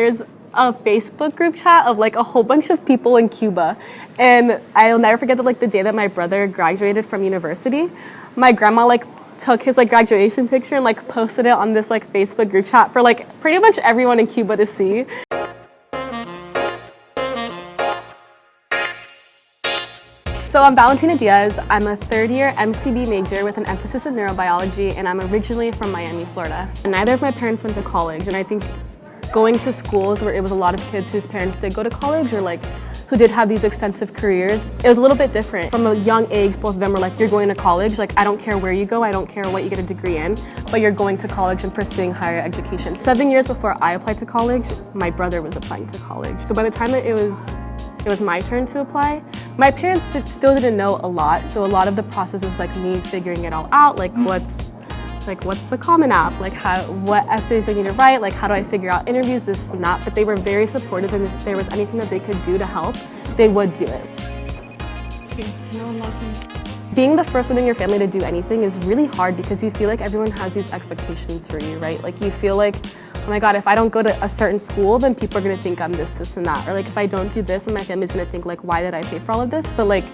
There's a Facebook group chat of like a whole bunch of people in Cuba, and I'll never forget that like the day that my brother graduated from university, my grandma like took his like graduation picture and like posted it on this like Facebook group chat for like pretty much everyone in Cuba to see. So I'm Valentina Diaz. I'm a third-year MCB major with an emphasis in neurobiology, and I'm originally from Miami, Florida. And neither of my parents went to college, and I think going to schools where it was a lot of kids whose parents did go to college or like who did have these extensive careers, it was a little bit different. From a young age, both of them were like, you're going to college, like I don't care where you go, I don't care what you get a degree in, but you're going to college and pursuing higher education. 7 years before I applied to college, my brother was applying to college. So by the time that it was my turn to apply, my parents still didn't know a lot, so a lot of the process was like me figuring it all out, like what's the Common App, like what essays do I need to write, like how do I figure out interviews, this and that. But they were very supportive, and if there was anything that they could do to help, they would do it. Okay, no one lost me. Being the first one in your family to do anything is really hard because you feel like everyone has these expectations for you, right? Like you feel like, oh my God, if I don't go to a certain school, then people are gonna think I'm this and that. Or like if I don't do this, then my family's gonna think like, why did I pay for all of this? But like,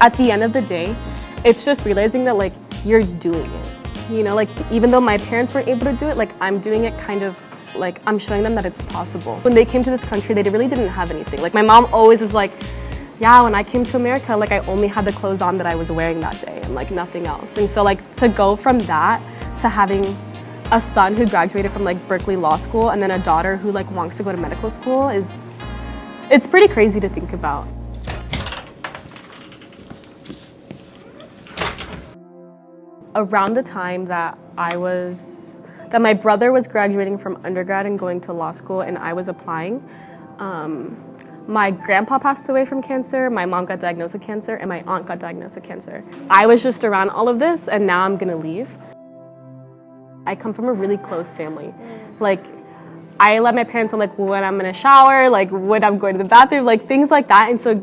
at the end of the day, it's just realizing that like, you're doing it. You know, like even though my parents weren't able to do it, like I'm doing it kind of like I'm showing them that it's possible. When they came to this country, they really didn't have anything. Like my mom always is like, yeah, when I came to America, like I only had the clothes on that I was wearing that day and like nothing else. And so like to go from that to having a son who graduated from like Berkeley Law School and then a daughter who like wants to go to medical school it's pretty crazy to think about. Around the time that my brother was graduating from undergrad and going to law school and I was applying, my grandpa passed away from cancer, my mom got diagnosed with cancer, and my aunt got diagnosed with cancer. I was just around all of this, and now I'm gonna leave. I come from a really close family. Like, I let my parents know like when I'm gonna shower, like when I'm going to the bathroom, like things like that. And so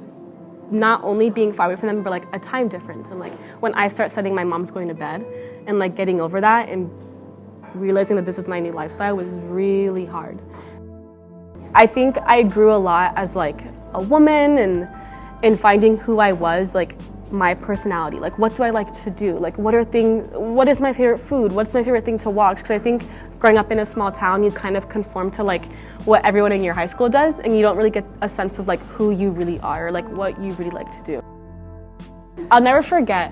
not only being far away from them, but like a time difference. And like when I start studying, my mom's going to bed and like getting over that and realizing that this is my new lifestyle was really hard. I think I grew a lot as like a woman and in finding who I was, like my personality, like what do I like to do? Like what is my favorite food? What's my favorite thing to watch? Because I think growing up in a small town, you kind of conform to like what everyone in your high school does, and you don't really get a sense of like who you really are or like what you really like to do. I'll never forget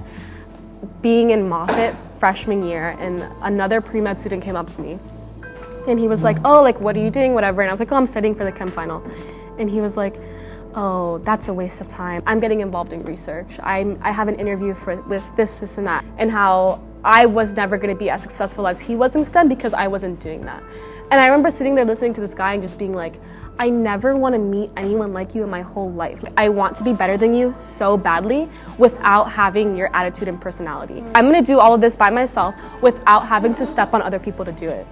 being in Moffitt freshman year, and another pre-med student came up to me and he was like, oh, like what are you doing, whatever. And I was like, oh, I'm studying for the chem final. And he was like, oh, that's a waste of time. I'm getting involved in research. I have an interview with this and that. And how I was never gonna be as successful as he was in STEM because I wasn't doing that. And I remember sitting there listening to this guy and just being like, I never want to meet anyone like you in my whole life. I want to be better than you so badly without having your attitude and personality. I'm gonna do all of this by myself without having to step on other people to do it.